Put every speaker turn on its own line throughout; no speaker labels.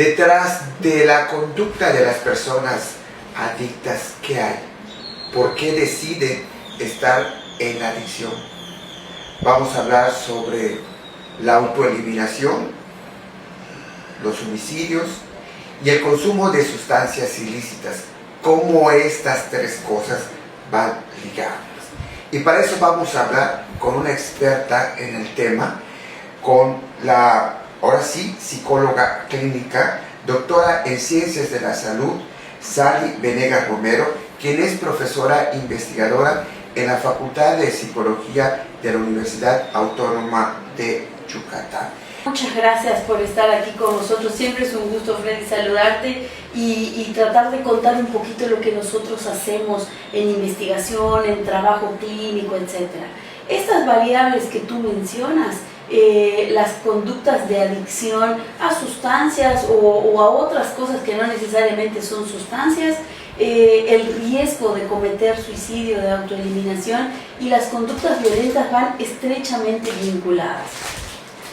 Detrás de la conducta de las personas adictas, ¿qué hay? ¿Por qué deciden estar en la adicción? Vamos a hablar sobre la autoeliminación, los homicidios y el consumo de sustancias ilícitas. Cómo estas tres cosas van ligadas. Y para eso vamos a hablar con una experta en el tema, con la, ahora sí, psicóloga clínica, doctora en Ciencias de la Salud, Sally Venegas Romero, quien es profesora investigadora en la Facultad de Psicología de la Universidad Autónoma de Yucatán.
Muchas gracias por estar aquí con nosotros. Siempre es un gusto, Freddy, saludarte y tratar de contar un poquito lo que nosotros hacemos en investigación, en trabajo clínico, etc. Estas variables que tú mencionas, las conductas de adicción a sustancias o a otras cosas que no necesariamente son sustancias, el riesgo de cometer suicidio, de autoeliminación y las conductas violentas van estrechamente vinculadas.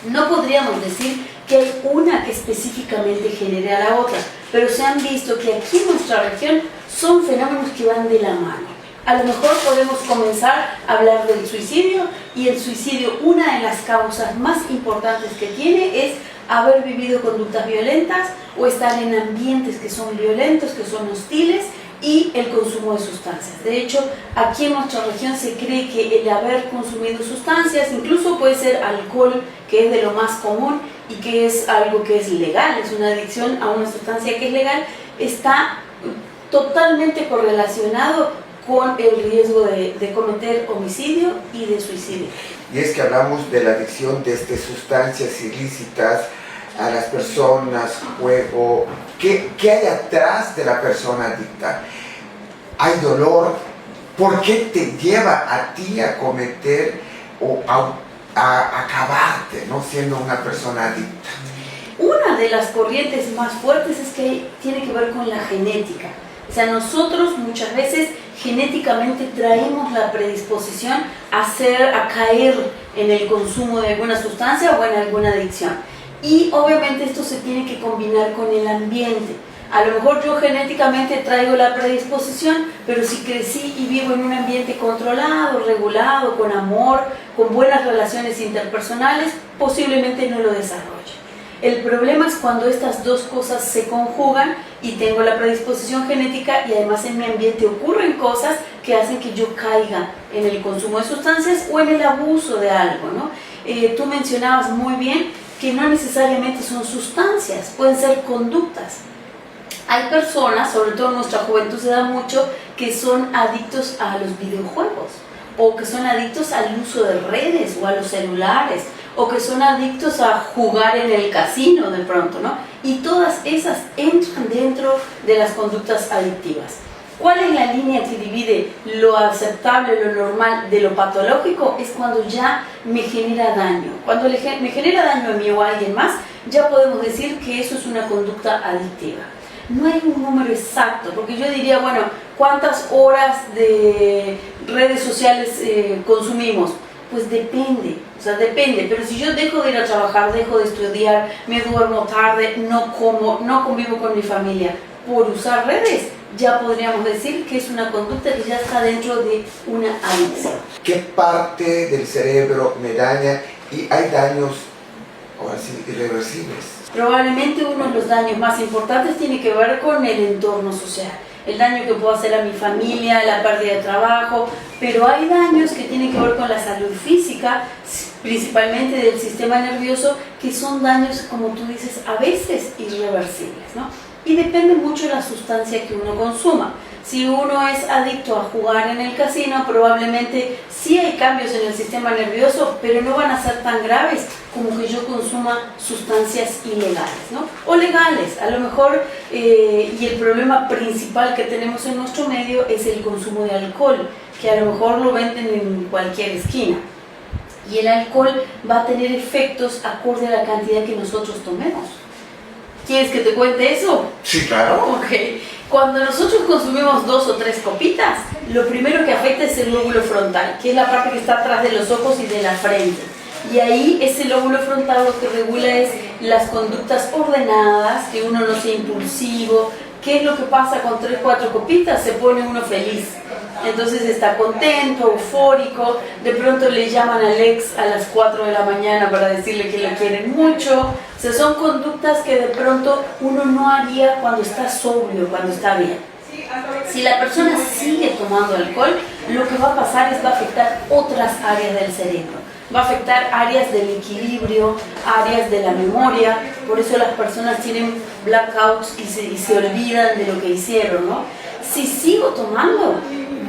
No podríamos decir que hay una que específicamente genere a la otra, pero se han visto que aquí en nuestra región son fenómenos que van de la mano. A lo mejor podemos comenzar a hablar del suicidio, y el suicidio, una de las causas más importantes que tiene es haber vivido conductas violentas o estar en ambientes que son violentos, que son hostiles, y el consumo de sustancias. De hecho, aquí en nuestra región se cree que el haber consumido sustancias, incluso puede ser alcohol, que es de lo más común y que es algo que es legal, es una adicción a una sustancia que es legal, está totalmente correlacionado con el riesgo de cometer homicidio y de suicidio.
Y es que hablamos de la adicción de sustancias ilícitas a las personas, juego. ¿Qué hay atrás de la persona adicta? ¿Hay dolor? ¿Por qué te lleva a ti a cometer o a acabarte, ¿no?, siendo una persona adicta?
Una de las corrientes más fuertes es que tiene que ver con la genética. O sea, nosotros muchas veces genéticamente traemos la predisposición a caer en el consumo de alguna sustancia o en alguna adicción. Y obviamente esto se tiene que combinar con el ambiente. A lo mejor yo genéticamente traigo la predisposición, pero si crecí y vivo en un ambiente controlado, regulado, con amor, con buenas relaciones interpersonales, posiblemente no lo desarrolle. El problema es cuando estas dos cosas se conjugan y tengo la predisposición genética y además en mi ambiente ocurren cosas que hacen que yo caiga en el consumo de sustancias o en el abuso de algo, ¿no? Tú mencionabas muy bien que no necesariamente son sustancias, pueden ser conductas. Hay personas, sobre todo en nuestra juventud se da mucho, que son adictos a los videojuegos, o que son adictos al uso de redes o a los celulares, o que son adictos a jugar en el casino de pronto, ¿no? Y todas esas entran dentro de las conductas adictivas. ¿Cuál es la línea que divide lo aceptable, lo normal de lo patológico? Es cuando ya me genera daño. Cuando me genera daño a mí o a alguien más, ya podemos decir que eso es una conducta adictiva. No hay un número exacto, porque yo diría, bueno, ¿cuántas horas de redes sociales consumimos? Pues depende, o sea, depende, pero si yo dejo de ir a trabajar, dejo de estudiar, me duermo tarde, no como, no convivo con mi familia por usar redes, ya podríamos decir que es una conducta que ya está dentro de una adicción.
¿Qué parte del cerebro me daña y hay daños, ahora sí, irreversibles?
Probablemente uno de los daños más importantes tiene que ver con el entorno social. El daño que puedo hacer a mi familia, la pérdida de trabajo, pero hay daños que tienen que ver con la salud física, principalmente del sistema nervioso, que son daños, como tú dices, a veces irreversibles, ¿no? Y depende mucho de la sustancia que uno consuma. Si uno es adicto a jugar en el casino, probablemente sí hay cambios en el sistema nervioso, pero no van a ser tan graves como que yo consuma sustancias ilegales, ¿no? O legales, a lo mejor, y el problema principal que tenemos en nuestro medio es el consumo de alcohol, que a lo mejor lo venden en cualquier esquina. Y el alcohol va a tener efectos acorde a la cantidad que nosotros tomemos. ¿Quieres que te cuente eso?
Sí, claro.
Ok. Cuando nosotros consumimos 2 o 3 copitas, lo primero que afecta es el lóbulo frontal, que es la parte que está atrás de los ojos y de la frente. Y ahí ese lóbulo frontal lo que regula es las conductas ordenadas, que uno no sea impulsivo. ¿Qué es lo que pasa con 3, 4 copitas? Se pone uno feliz. Entonces está contento, eufórico, de pronto le llaman al ex a las 4 de la mañana para decirle que lo quieren mucho. O sea, son conductas que de pronto uno no haría cuando está sobrio, cuando está bien. Si la persona sigue tomando alcohol, lo que va a pasar es va a afectar otras áreas del cerebro. Va a afectar áreas del equilibrio, áreas de la memoria. Por eso las personas tienen blackouts y se olvidan de lo que hicieron, ¿no? Si sigo tomando,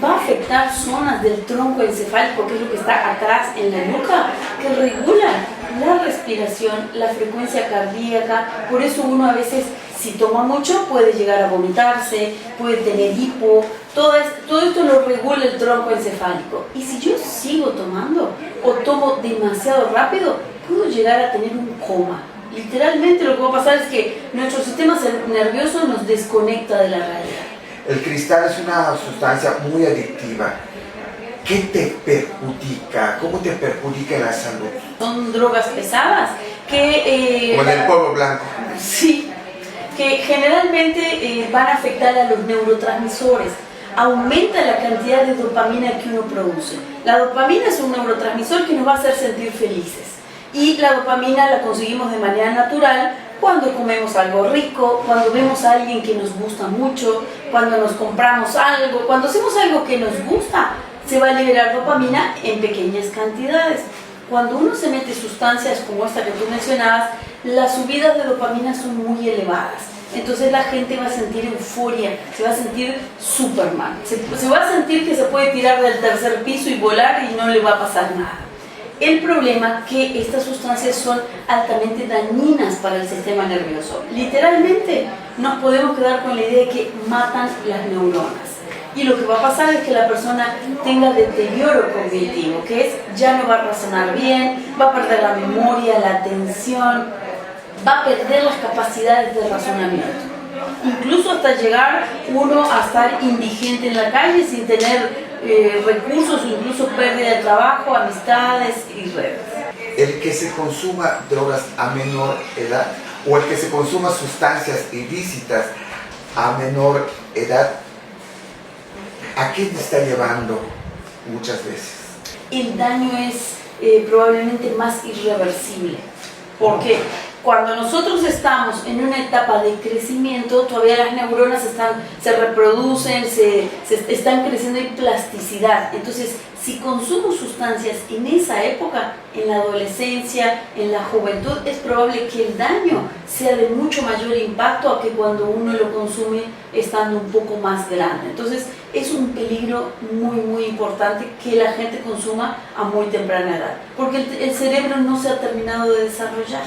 va a afectar zonas del tronco encefálico, que es lo que está atrás en la nuca, que regulan la respiración, la frecuencia cardíaca. Por eso uno a veces, si toma mucho, puede llegar a vomitarse, puede tener hipo. Todo esto lo regula el tronco encefálico. Y si yo sigo tomando o tomo demasiado rápido, puedo llegar a tener un coma. Literalmente lo que va a pasar es que nuestro sistema nervioso nos desconecta de la realidad.
El cristal es una sustancia muy adictiva. ¿Qué te perjudica? ¿Cómo te perjudica en la salud?
Son drogas pesadas que...
Como el polvo blanco.
Sí, que generalmente van a afectar a los neurotransmisores. Aumenta la cantidad de dopamina que uno produce. La dopamina es un neurotransmisor que nos va a hacer sentir felices. Y la dopamina la conseguimos de manera natural cuando comemos algo rico, cuando vemos a alguien que nos gusta mucho, cuando nos compramos algo, cuando hacemos algo que nos gusta, se va a liberar dopamina en pequeñas cantidades. Cuando uno se mete sustancias como esta que tú mencionabas, las subidas de dopamina son muy elevadas. Entonces la gente va a sentir euforia, se va a sentir Superman, se va a sentir que se puede tirar del tercer piso y volar y no le va a pasar nada. El problema es que estas sustancias son altamente dañinas para el sistema nervioso. Literalmente nos podemos quedar con la idea de que matan las neuronas. Y lo que va a pasar es que la persona tenga deterioro cognitivo, que es ya no va a razonar bien, va a perder la memoria, la atención, va a perder las capacidades de razonamiento. Incluso hasta llegar uno a estar indigente en la calle sin tener recursos, incluso pérdida de trabajo, amistades y redes.
El que se consuma drogas a menor edad o el que se consuma sustancias ilícitas a menor edad, ¿a qué te está llevando muchas veces?
El daño es probablemente más irreversible. Porque cuando nosotros estamos en una etapa de crecimiento, todavía las neuronas se reproducen, están creciendo en plasticidad. Entonces, si consumo sustancias en esa época, en la adolescencia, en la juventud, es probable que el daño sea de mucho mayor impacto a que cuando uno lo consume estando un poco más grande. Entonces, es un peligro muy, muy importante que la gente consuma a muy temprana edad, porque el cerebro no se ha terminado de desarrollar.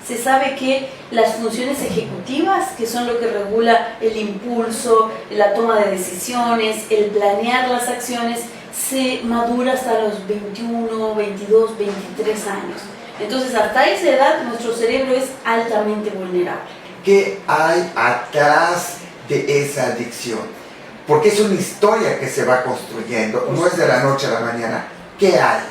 Se sabe que las funciones ejecutivas, que son lo que regula el impulso, la toma de decisiones, el planear las acciones, se madura hasta los 21, 22, 23 años. Entonces, hasta esa edad, nuestro cerebro es altamente vulnerable.
¿Qué hay atrás de esa adicción? Porque es una historia que se va construyendo, no es de la noche a la mañana. ¿Qué hay?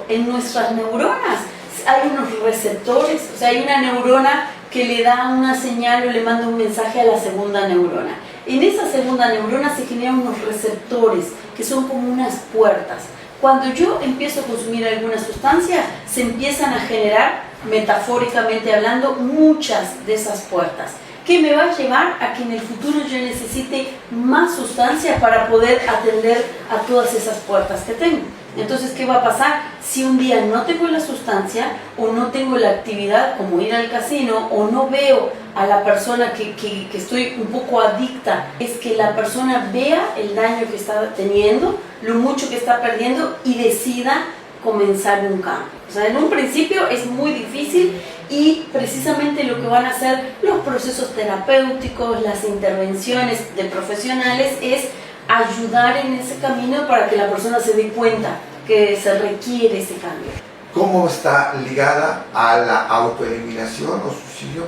En nuestras neuronas hay unos receptores, o sea, hay una neurona que le da una señal o le manda un mensaje a la segunda neurona. En esa segunda neurona se generan unos receptores que son como unas puertas. Cuando yo empiezo a consumir alguna sustancia, se empiezan a generar, metafóricamente hablando, muchas de esas puertas, que me va a llevar a que en el futuro yo necesite más sustancia para poder atender a todas esas puertas que tengo. Entonces, ¿qué va a pasar? Si un día no tengo la sustancia o no tengo la actividad como ir al casino o no veo a la persona que estoy un poco adicta, es que la persona vea el daño que está teniendo, lo mucho que está perdiendo y decida comenzar un cambio. O sea, en un principio es muy difícil y precisamente lo que van a hacer los procesos terapéuticos, las intervenciones de profesionales es ayudar en ese camino para que la persona se dé cuenta que se requiere ese cambio.
¿Cómo está ligada a la autoeliminación o suicidio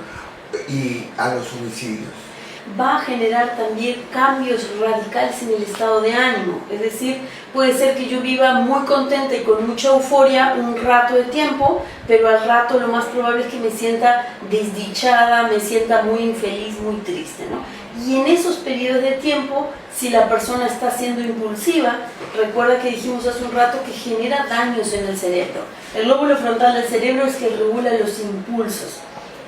y a los homicidios?
va a generar también cambios radicales en el estado de ánimo. Es decir, puede ser que yo viva muy contenta y con mucha euforia un rato de tiempo, pero al rato lo más probable es que me sienta desdichada, me sienta muy infeliz, muy triste, ¿no? Y en esos periodos de tiempo, si la persona está siendo impulsiva, recuerda que dijimos hace un rato que genera daños en el cerebro. El lóbulo frontal del cerebro es que regula los impulsos.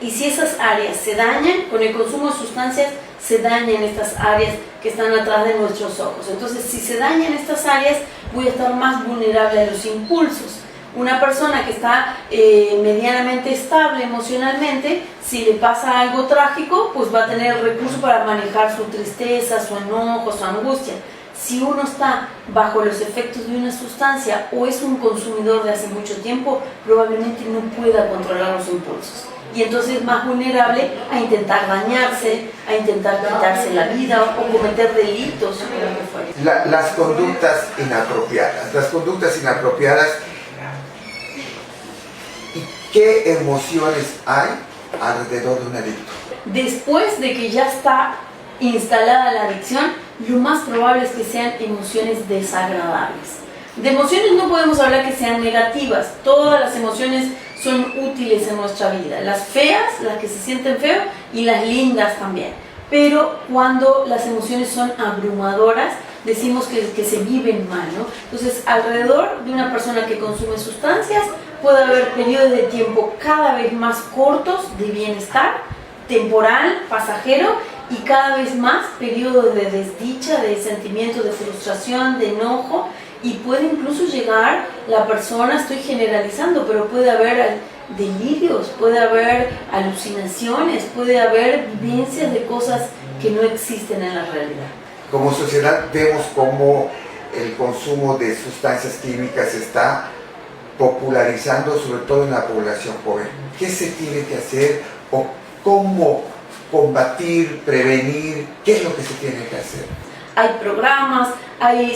Y si esas áreas se dañan, con el consumo de sustancias se dañan estas áreas que están atrás de nuestros ojos. Entonces, si se dañan estas áreas, voy a estar más vulnerable a los impulsos. Una persona que está medianamente estable emocionalmente, si le pasa algo trágico, pues va a tener el recurso para manejar su tristeza, su enojo, su angustia. Si uno está bajo los efectos de una sustancia o es un consumidor de hace mucho tiempo, probablemente no pueda controlar los impulsos. Y entonces es más vulnerable a intentar dañarse, a intentar quitarse la vida o cometer delitos o lo que fuera.
Las conductas inapropiadas. Las conductas inapropiadas. ¿Y qué emociones hay alrededor de un adicto?
Después de que ya está instalada la adicción, lo más probable es que sean emociones desagradables. De emociones no podemos hablar que sean negativas. Todas las emociones son útiles en nuestra vida. Las feas, las que se sienten feo, y las lindas también. Pero cuando las emociones son abrumadoras, decimos que se viven mal, ¿no? Entonces, alrededor de una persona que consume sustancias, puede haber periodos de tiempo cada vez más cortos de bienestar, temporal, pasajero, y cada vez más periodos de desdicha, de sentimientos de frustración, de enojo, y puede incluso llegar la persona, estoy generalizando, pero puede haber delirios, puede haber alucinaciones, puede haber vivencias de cosas que no existen en la realidad.
Como sociedad vemos cómo el consumo de sustancias químicas se está popularizando, sobre todo en la población joven. ¿Qué se tiene que hacer o cómo combatir, prevenir? ¿Qué es lo que se tiene que hacer?
Hay programas,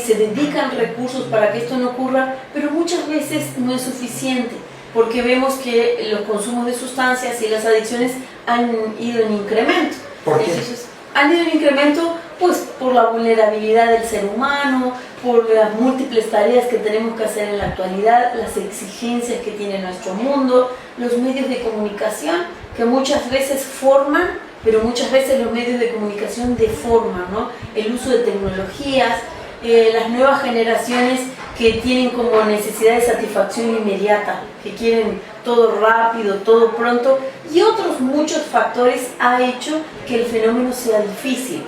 se dedican recursos para que esto no ocurra, pero muchas veces no es suficiente, porque vemos que los consumos de sustancias y las adicciones han ido en incremento.
¿Por qué?
Entonces, han ido en incremento pues por la vulnerabilidad del ser humano, por las múltiples tareas que tenemos que hacer en la actualidad, las exigencias que tiene nuestro mundo, los medios de comunicación que muchas veces forman, pero muchas veces los medios de comunicación deforman, ¿no? El uso de tecnologías, las nuevas generaciones que tienen como necesidad de satisfacción inmediata, que quieren todo rápido, todo pronto, y otros muchos factores ha hecho que el fenómeno sea difícil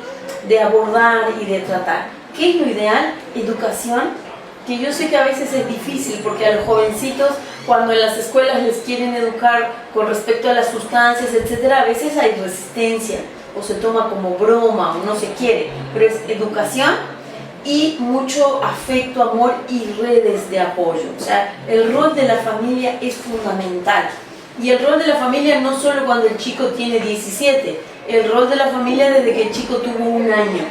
de abordar y de tratar. ¿Qué es lo ideal? Educación, que yo sé que a veces es difícil porque a los jovencitos, cuando en las escuelas les quieren educar con respecto a las sustancias, etcétera, a veces hay resistencia o se toma como broma o no se quiere, pero es educación y mucho afecto, amor y redes de apoyo. O sea, el rol de la familia es fundamental. Y el rol de la familia no solo cuando el chico tiene 17, el rol de la familia desde que el chico tuvo 1 año.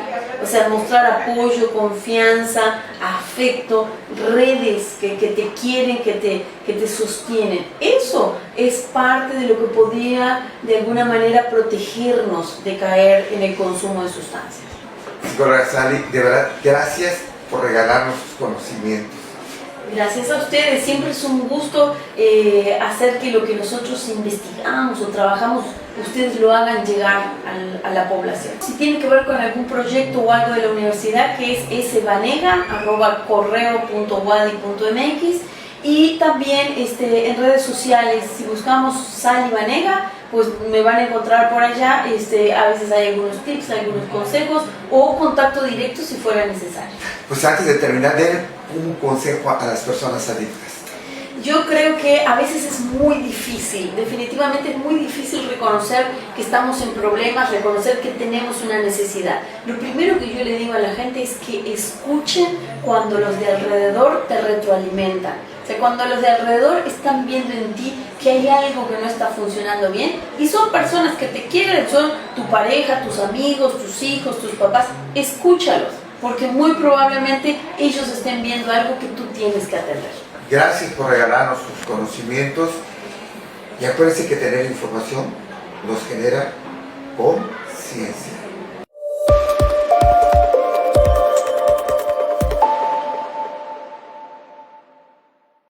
O sea, mostrar apoyo, confianza, afecto, redes que te quieren, que te sostienen. Eso es parte de lo que podría de alguna manera protegernos de caer en el consumo de sustancias.
Psicóloga Sally, de verdad, gracias por regalarnos sus conocimientos.
Gracias a ustedes, siempre es un gusto hacer que lo que nosotros investigamos o trabajamos, ustedes lo hagan llegar a la población. Si tiene que ver con algún proyecto o algo de la universidad, que es svanega@correo.wadi.mx, y también en redes sociales, si buscamos Sally Vanega, pues me van a encontrar por allá. A veces hay algunos tips, algunos consejos o contacto directo si fuera necesario.
Pues antes de terminar, den un consejo a las personas adictas.
Yo creo que a veces es muy difícil, definitivamente es muy difícil reconocer que estamos en problemas, reconocer que tenemos una necesidad. Lo primero que yo le digo a la gente es que escuchen cuando los de alrededor te retroalimentan. O sea, cuando los de alrededor están viendo en ti que hay algo que no está funcionando bien, y son personas que te quieren, son tu pareja, tus amigos, tus hijos, tus papás, escúchalos, porque muy probablemente ellos estén viendo algo que tú tienes que atender.
Gracias por regalarnos sus conocimientos y acuérdense que tener información nos genera conciencia.